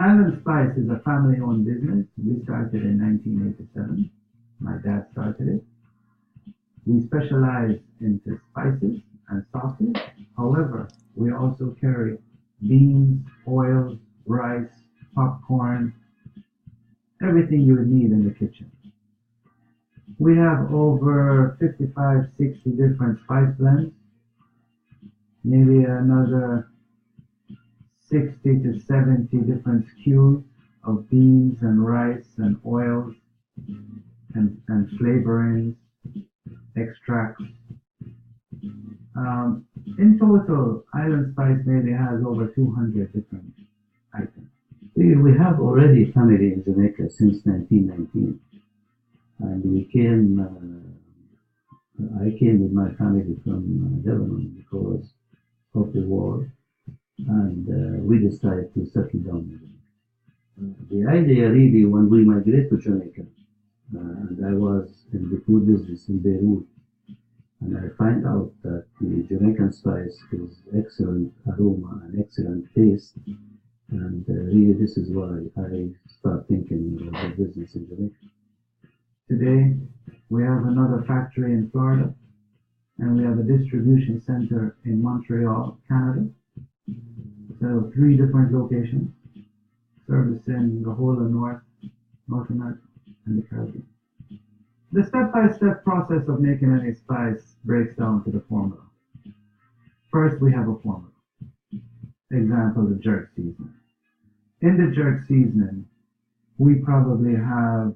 Island Spice is a family-owned business. We started in 1987. My dad started it. We specialize into spices and sauces. However, we also carry beans, oils, rice, popcorn, everything you would need in the kitchen. We have over 55, 60 different spice blends, maybe another 60 to 70 different SKUs of beans and rice and oils and flavorings, extracts. In total, Island Spice maybe has over 200 different items. We have already family in Jamaica since 1919, and I came with my family from Lebanon because of the war, and we decided to settle down in Jamaica. The idea really, when we migrated to Jamaica, and I was in the food business in Beirut, and I find out that the Jamaican spice is excellent aroma and excellent taste, and really this is why I start thinking about the business in Jamaica. Today, we have another factory in Florida, and we have a distribution center in Montreal, Canada. So 3 different locations, servicing the whole of North America and the Caribbean. The step-by-step process of making any spice breaks down to the formula. First, we have a formula. Example, the jerk seasoning. In the jerk seasoning, we probably have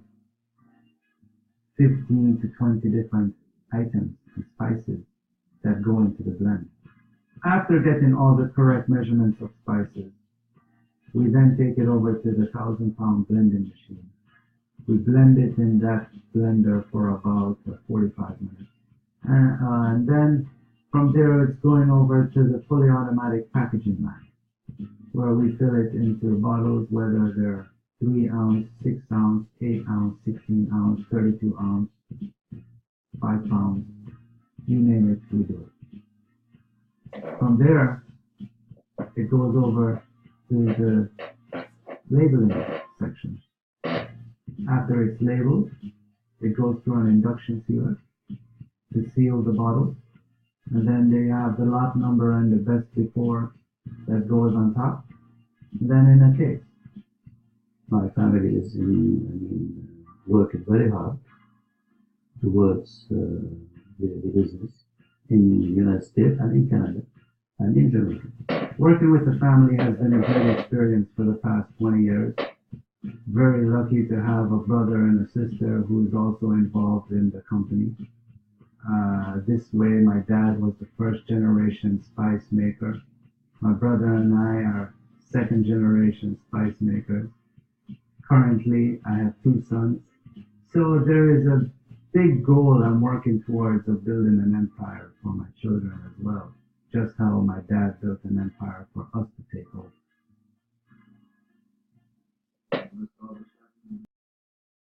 15 to 20 different items and spices that go into the blend. After getting all the correct measurements of spices, we then take it over to the 1,000-pound blending machine. We blend it in that blender for about 45 minutes. And then from there, it's going over to the fully automatic packaging line, where we fill it into bottles, whether they're 3 ounce, 6 ounce, 8 ounce, 16 ounce, 32 ounce, 5 pounds, you name it, we do it. From there, it goes over to the labeling section. After it's labeled, it goes through an induction sealer to seal the bottle, and then they have the lot number and the best before that goes on top, then in a case. My family is working very hard towards the business in the United States and in Canada and in Jamaica. Working with the family has been a great experience for the past 20 years. Very lucky to have a brother and a sister who is also involved in the company. This way, my dad was the first generation spice maker. My brother and I are second generation spice makers. Currently, I have 2 sons. So there is a big goal I'm working towards of building an empire for my children as well. Just how my dad built an empire for us to take over.